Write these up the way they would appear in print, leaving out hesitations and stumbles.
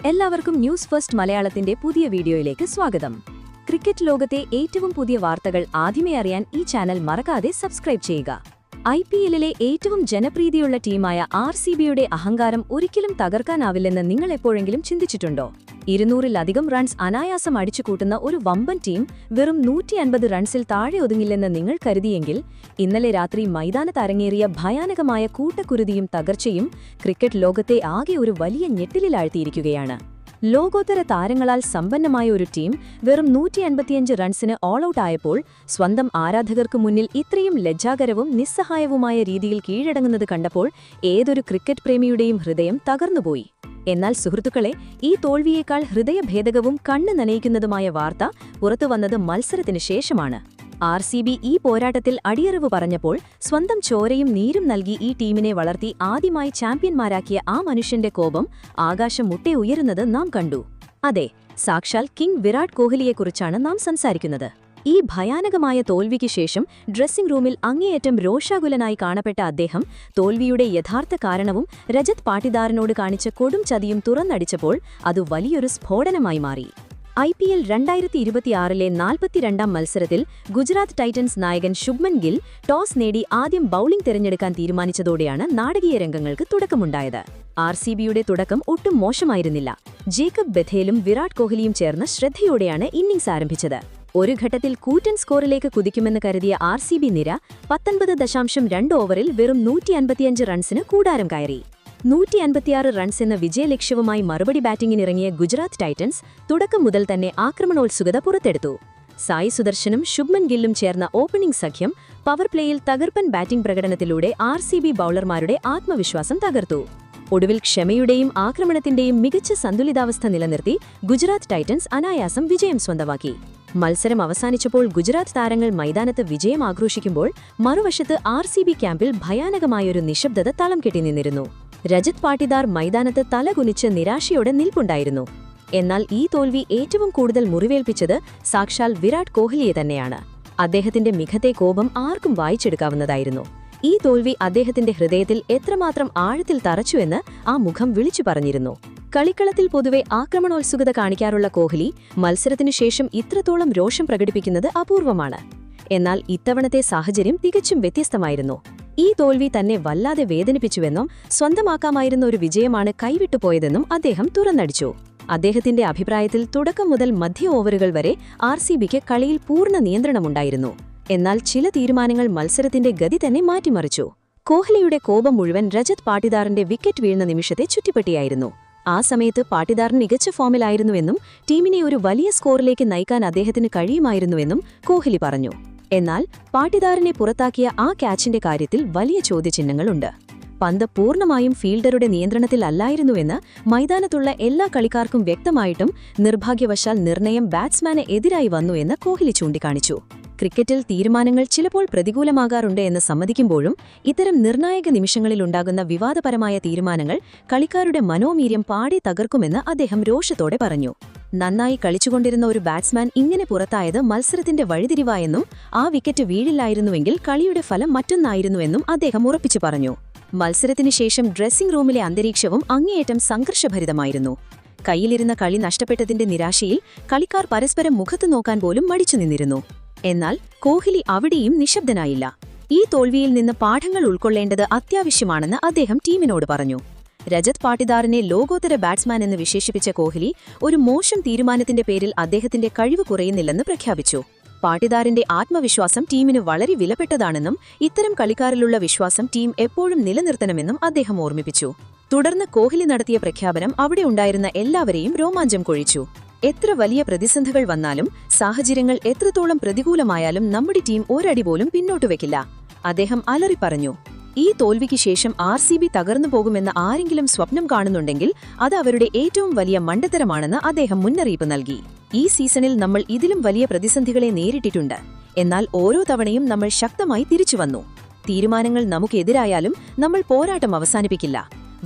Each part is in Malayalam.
എല്ലാവർക്കും ന്യൂസ് ഫസ്റ്റ് മലയാളത്തിന്റെ പുതിയ വീഡിയോയിലേക്ക് സ്വാഗതം. ക്രിക്കറ്റ് ലോകത്തെ ഏറ്റവും പുതിയ വാർത്തകൾ ആദ്യമേ അറിയാൻ ഈ ചാനൽ മറക്കാതെ സബ്സ്ക്രൈബ് ചെയ്യുക. IPL-ലെ ഏറ്റവും ജനപ്രീതിയുള്ള ടീമായ RCB-യുടെ അഹങ്കാരം ഒരിക്കലും തകർക്കാനാവില്ലെന്ന് നിങ്ങൾ എപ്പോഴെങ്കിലും ചിന്തിച്ചിട്ടുണ്ടോ? 200-ലധികം റൺസ് അനായാസം അടിച്ചുകൂട്ടുന്ന ഒരു വമ്പൻ ടീം വെറും 150 റൺസിൽ താഴെ ഒതുങ്ങില്ലെന്ന് നിങ്ങൾ കരുതിയെങ്കിൽ, ഇന്നലെ രാത്രി മൈതാനത്തരങ്ങേറിയ ഭയാനകമായ കൂട്ടക്കുരുതിയും തകർച്ചയും ക്രിക്കറ്റ് ലോകത്തെ ആകെ ഒരു വലിയ ഞെട്ടിലാഴ്ത്തിയിരിക്കുകയാണ്. ലോകോത്തര താരങ്ങളാൽ സമ്പന്നമായ ഒരു ടീം വെറും 155 റൺസിന് ഓൾ ഔട്ട് ആയപ്പോൾ സ്വന്തം ആരാധകർക്ക് മുന്നിൽ ഇത്രയും ലജ്ജാകരവും നിസ്സഹായവുമായ രീതിയിൽ കീഴടങ്ങുന്നത് കണ്ടപ്പോൾ ഏതൊരു ക്രിക്കറ്റ് പ്രേമിയുടെയും ഹൃദയം തകർന്നുപോയി. എന്നാൽ സുഹൃത്തുക്കളെ, ഈ തോൽവിയേക്കാൾ ഹൃദയഭേദകവും കണ്ണ് നനയിക്കുന്നതുമായ വാർത്ത പുറത്തുവന്നത് മത്സരത്തിന് ശേഷമാണ്. RCB ഈ പോരാട്ടത്തിൽ അടിയറവ് പറഞ്ഞപ്പോൾ സ്വന്തം ചോരയും നീരും നൽകി ഈ ടീമിനെ വളർത്തി ആദ്യമായി ചാമ്പ്യന്മാരാക്കിയ ആ മനുഷ്യന്റെ കോപം ആകാശം മുട്ടെ ഉയരുന്നത് നാം കണ്ടു. അതെ, സാക്ഷാൽ കിങ് വിരാട് കോഹ്ലിയെക്കുറിച്ചാണ് നാം സംസാരിക്കുന്നത്. ഈ ഭയാനകമായ തോൽവിക്ക് ശേഷം ഡ്രസ്സിംഗ് റൂമിൽ അങ്ങേയറ്റം രോഷാകുലനായി കാണപ്പെട്ട അദ്ദേഹം തോൽവിയുടെ യഥാർത്ഥ കാരണവും രജത് പാട്ടിദാറിനോട് കാണിച്ച കൊടും ചതിയും തുറന്നടിച്ചപ്പോൾ അത് വലിയൊരു സ്ഫോടനമായി മാറി. IPL 2026-ലെ 42-ാം മത്സരത്തിൽ ഗുജറാത്ത് ടൈറ്റൻസ് നായകൻ ശുഭ്മൻ ഗിൽ ടോസ് നേടി ആദ്യം ബൌളിംഗ് തിരഞ്ഞെടുക്കാൻ തീരുമാനിച്ചതോടെയാണ് നാടകീയ രംഗങ്ങൾക്ക് തുടക്കമുണ്ടായത്. RCB-യുടെ തുടക്കം ഒട്ടും മോശമായിരുന്നില്ല. ജേക്കബ് ബഥേലും വിരാട് കോഹ്ലിയും ചേർന്ന് ശ്രദ്ധയോടെയാണ് ഇന്നിംഗ്സ് ആരംഭിച്ചത്. ഒരു ഘട്ടത്തിൽ കൂറ്റൻ സ്കോറിലേക്ക് കുതിക്കുമെന്ന് കരുതിയ RCB നിര 19.2 ഓവറിൽ വെറും 155 റൺസിന് കൂടാരം കയറി. 156 റൺസ് എന്ന വിജയലക്ഷ്യവുമായി മറുപടി ബാറ്റിംഗിനിറങ്ങിയ ഗുജറാത്ത് ടൈറ്റൻസ് തുടക്കം മുതൽ തന്നെ ആക്രമണോത്സുകത പുറത്തെടുത്തു. സായി സുദർശനും ശുഭ്മൻ ഗില്ലും ചേർന്ന ഓപ്പണിംഗ് സഖ്യം പവർ പ്ലേയിൽ തകർപ്പൻ ബാറ്റിംഗ് പ്രകടനത്തിലൂടെ RCB ബൌളർമാരുടെ ആത്മവിശ്വാസം തകർത്തു. ഒടുവിൽ ക്ഷമയുടെയും ആക്രമണത്തിന്റെയും മികച്ച സന്തുലിതാവസ്ഥ നിലനിർത്തി ഗുജറാത്ത് ടൈറ്റൻസ് അനായാസം വിജയം സ്വന്തമാക്കി. മത്സരം അവസാനിച്ചപ്പോൾ ഗുജറാത്ത് താരങ്ങൾ മൈതാനത്ത് വിജയം ആഘോഷിക്കുമ്പോൾ മറുവശത്ത് RCB ക്യാമ്പിൽ ഭയാനകമായൊരു നിശബ്ദത തളം കെട്ടി നിന്നിരുന്നു. രജത് പാട്ടിദാർ മൈതാനത്ത് തലകുനിച്ച് നിരാശയോടെ നിൽപ്പുണ്ടായിരുന്നു. എന്നാൽ ഈ തോൽവി ഏറ്റവും കൂടുതൽ മുറിവേൽപ്പിച്ചത് സാക്ഷാൽ വിരാട് കോഹ്ലിയെ തന്നെയാണ്. അദ്ദേഹത്തിന്റെ മികത്തെ കോപം ആർക്കും വായിച്ചെടുക്കാവുന്നതായിരുന്നു. ഈ തോൽവി അദ്ദേഹത്തിന്റെ ഹൃദയത്തിൽ എത്രമാത്രം ആഴത്തിൽ തറച്ചുവെന്ന് ആ മുഖം വിളിച്ചു പറഞ്ഞിരുന്നു. കളിക്കളത്തിൽ പൊതുവെ ആക്രമണോത്സുകത കാണിക്കാറുള്ള കോഹ്ലി മത്സരത്തിനു ശേഷം ഇത്രത്തോളം രോഷം പ്രകടിപ്പിക്കുന്നത് അപൂർവമാണ്. എന്നാൽ ഇത്തവണത്തെ സാഹചര്യം തികച്ചും വ്യത്യസ്തമായിരുന്നു. ഈ തോൽവി തന്നെ വല്ലാതെ വേദനിപ്പിച്ചുവെന്നും സ്വന്തമാക്കാമായിരുന്ന ഒരു വിജയമാണ് കൈവിട്ടുപോയതെന്നും അദ്ദേഹം തുറന്നടിച്ചു. അദ്ദേഹത്തിന്റെ അഭിപ്രായത്തിൽ തുടക്കം മുതൽ മധ്യ ഓവറുകൾ വരെ RCBക്ക് കളിയിൽ പൂർണ്ണ നിയന്ത്രണമുണ്ടായിരുന്നു. എന്നാൽ ചില തീരുമാനങ്ങൾ മത്സരത്തിന്റെ ഗതി തന്നെ മാറ്റിമറിച്ചു. കോഹ്ലിയുടെ കോപം മുഴുവൻ രജത് പാട്ടിദാറിന്റെ വിക്കറ്റ് വീഴുന്ന നിമിഷത്തെ ചുറ്റിപ്പറ്റിയായിരുന്നു. ആ സമയത്ത് പാട്ടിദാർ മികച്ച ഫോമിലായിരുന്നുവെന്നും ടീമിനെ ഒരു വലിയ സ്കോറിലേക്ക് നയിക്കാൻ അദ്ദേഹത്തിന് കഴിയുമായിരുന്നുവെന്നും കോഹ്ലി പറഞ്ഞു. എന്നാൽ പാട്ടിദാറിനെ പുറത്താക്കിയ ആ ക്യാച്ചിന്റെ കാര്യത്തിൽ വലിയ ചോദ്യചിഹ്നങ്ങളുണ്ട്. പന്ത് പൂർണ്ണമായും ഫീൽഡറുടെ നിയന്ത്രണത്തിലല്ലായിരുന്നുവെന്ന് മൈതാനത്തുള്ള എല്ലാ കളിക്കാർക്കും വ്യക്തമായിട്ടും നിർഭാഗ്യവശാൽ നിർണയം ബാറ്റ്സ്മാന് എതിരായി വന്നു എന്ന് കോഹ്ലി ചൂണ്ടിക്കാണിച്ചു. ക്രിക്കറ്റിൽ തീരുമാനങ്ങൾ ചിലപ്പോൾ പ്രതികൂലമാകാറുണ്ട് എന്ന് സമ്മതിക്കുമ്പോഴും ഇത്തരം നിർണായക നിമിഷങ്ങളിലുണ്ടാകുന്ന വിവാദപരമായ തീരുമാനങ്ങൾ കളിക്കാരുടെ മനോവീര്യം പാടെ തകർക്കുമെന്ന് അദ്ദേഹം രോഷത്തോടെ പറഞ്ഞു. നന്നായി കളിച്ചുകൊണ്ടിരുന്ന ഒരു ബാറ്റ്സ്മാൻ ഇങ്ങനെ പുറത്തായത് മത്സരത്തിന്റെ വഴിതിരിവായെന്നും ആ വിക്കറ്റ് വീഴില്ലായിരുന്നുവെങ്കിൽ കളിയുടെ ഫലം മറ്റൊന്നായിരുന്നുവെന്നും അദ്ദേഹം ഉറപ്പിച്ചു പറഞ്ഞു. മത്സരത്തിനു ശേഷം ഡ്രസ്സിംഗ് റൂമിലെ അന്തരീക്ഷവും അങ്ങേയറ്റം സംഘർഷഭരിതമായിരുന്നു. കയ്യിലിരുന്ന കളി നഷ്ടപ്പെട്ടതിന്റെ നിരാശയിൽ കളിക്കാർ പരസ്പരം മുഖത്തു നോക്കാൻ പോലും മടിച്ചു നിന്നിരുന്നു. എന്നാൽ കോഹ്ലി അവിടെയും നിശബ്ദനായില്ല. ഈ തോൽവിയിൽ നിന്ന് പാഠങ്ങൾ ഉൾക്കൊള്ളേണ്ടത് അത്യാവശ്യമാണെന്ന് അദ്ദേഹം ടീമിനോട് പറഞ്ഞു. രജത് പാട്ടിദാറിനെ ലോകോത്തര ബാറ്റ്സ്മാൻ എന്ന് വിശേഷിപ്പിച്ച കോഹ്ലി ഒരു മോശം തീരുമാനത്തിന്റെ പേരിൽ അദ്ദേഹത്തിന്റെ കഴിവ് കുറയുന്നില്ലെന്ന് പ്രഖ്യാപിച്ചു. പാട്ടിദാറിന്റെ ആത്മവിശ്വാസം ടീമിന് വളരെ വിലപ്പെട്ടതാണെന്നും ഇത്തരം കളിക്കാരിലുള്ള വിശ്വാസം ടീം എപ്പോഴും നിലനിർത്തണമെന്നും അദ്ദേഹം ഓർമ്മിപ്പിച്ചു. തുടർന്ന് കോഹ്ലി നടത്തിയ പ്രഖ്യാപനം അവിടെ ഉണ്ടായിരുന്ന എല്ലാവരെയും രോമാഞ്ചം കൊഴിച്ചു. എത്ര വലിയ പ്രതിസന്ധികൾ വന്നാലും സാഹചര്യങ്ങൾ എത്രത്തോളം പ്രതികൂലമായാലും നമ്മുടെ ടീം ഒരടി പോലും പിന്നോട്ടു വെക്കില്ല, അദ്ദേഹം അലറി പറഞ്ഞു. ഈ തോൽവിക്ക് ശേഷം RCB തകർന്നു പോകുമെന്ന് ആരെങ്കിലും സ്വപ്നം കാണുന്നുണ്ടെങ്കിൽ അത് അവരുടെ ഏറ്റവും വലിയ മണ്ടത്തരമാണെന്ന് അദ്ദേഹം മുന്നറിയിപ്പ് നൽകി. ഈ സീസണിൽ നമ്മൾ ഇതിലും വലിയ പ്രതിസന്ധികളെ നേരിട്ടിട്ടുണ്ട്. എന്നാൽ ഓരോ തവണയും നമ്മൾ ശക്തമായി തിരിച്ചുവന്നു. തീരുമാനങ്ങൾ നമുക്കെതിരായാലും നമ്മൾ പോരാട്ടം അവസാനിപ്പിക്കില്ല.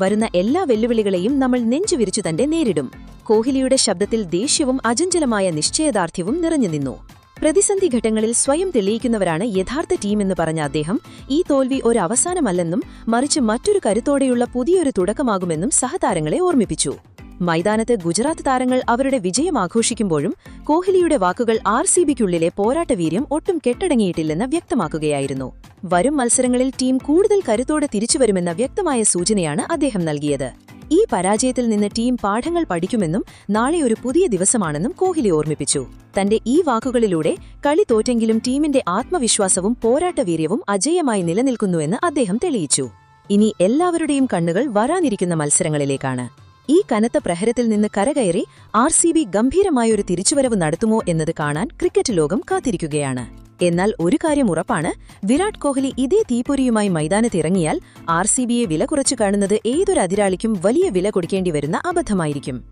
വരുന്ന എല്ലാ വെല്ലുവിളികളെയും നമ്മൾ നെഞ്ചുവിരിച്ചു തന്നെ നേരിടും. കോഹ്ലിയുടെ ശബ്ദത്തിൽ ദേഷ്യവും അചഞ്ചലമായ നിശ്ചയദാർഢ്യവും നിറഞ്ഞു നിന്നു. പ്രതിസന്ധി ഘട്ടങ്ങളിൽ സ്വയം തെളിയിക്കുന്നവരാണ് യഥാർത്ഥ ടീമെന്ന് പറഞ്ഞ അദ്ദേഹം ഈ തോൽവി ഒരു അവസാനമല്ലെന്നും മറിച്ച് മറ്റൊരു കരുത്തോടെയുള്ള പുതിയൊരു തുടക്കമാകുമെന്നും സഹതാരങ്ങളെ ഓർമ്മിപ്പിച്ചു. മൈതാനത്ത് ഗുജറാത്ത് താരങ്ങൾ അവരുടെ വിജയം ആഘോഷിക്കുമ്പോഴും കോഹ്ലിയുടെ വാക്കുകൾ RCBക്കുള്ളിലെ പോരാട്ടവീര്യം ഒട്ടും കെട്ടടങ്ങിയിട്ടില്ലെന്ന് വ്യക്തമാക്കുകയായിരുന്നു. വരും മത്സരങ്ങളിൽ ടീം കൂടുതൽ കരുത്തോടെ തിരിച്ചുവരുമെന്ന വ്യക്തമായ സൂചനയാണ് അദ്ദേഹം നൽകിയത്. ഈ പരാജയത്തിൽ നിന്ന് ടീം പാഠങ്ങൾ പഠിക്കുമെന്നും നാളെ ഒരു പുതിയ ദിവസമാണെന്നും കോഹ്ലി ഓർമ്മിപ്പിച്ചു. തന്റെ ഈ വാക്കുകളിലൂടെ കളി തോറ്റെങ്കിലും ടീമിന്റെ ആത്മവിശ്വാസവും പോരാട്ടവീര്യവും അജേയമായി നിലനിൽക്കുന്നുവെന്ന് അദ്ദേഹം തെളിയിച്ചു. ഇനി എല്ലാവരുടെയും കണ്ണുകൾ വരാനിരിക്കുന്ന മത്സരങ്ങളിലേക്കാണ്. ഈ കനത്ത പ്രഹരത്തിൽ നിന്ന് കരകയറി RCB ഗംഭീരമായൊരു തിരിച്ചുവരവ് നടത്തുമോ എന്നത് കാണാൻ ക്രിക്കറ്റ് ലോകം കാത്തിരിക്കുകയാണ്. എന്നാൽ ഒരു കാര്യം ഉറപ്പാണ്, വിരാട് കോഹ്ലി ഇതേ തീപ്പൊരിയുമായി മൈതാനത്തിറങ്ങിയാൽ RCBയെ വില കുറച്ചു കാണുന്നത് ഏതൊരു എതിരാളിക്കും വലിയ വില കൊടുക്കേണ്ടി വരുന്ന അബദ്ധമായിരിക്കും.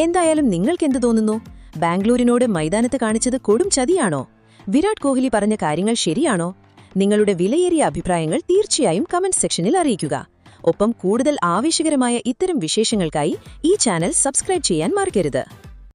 എന്തായാലും നിങ്ങൾക്കെന്ത് തോന്നുന്നു? ബാംഗ്ലൂരിനോട് മൈതാനത്ത് കാണിച്ചത് കൊടും ചതിയാണോ? വിരാട് കോഹ്ലി പറഞ്ഞ കാര്യങ്ങൾ ശരിയാണോ? നിങ്ങളുടെ വിലയേറിയ അഭിപ്രായങ്ങൾ തീർച്ചയായും കമന്റ് സെക്ഷനിൽ അറിയിക്കുക. ഒപ്പം കൂടുതൽ ആവേശകരമായ ഇത്തരം വിശേഷങ്ങൾക്കായി ഈ ചാനൽ സബ്സ്ക്രൈബ് ചെയ്യാൻ മറക്കരുത്.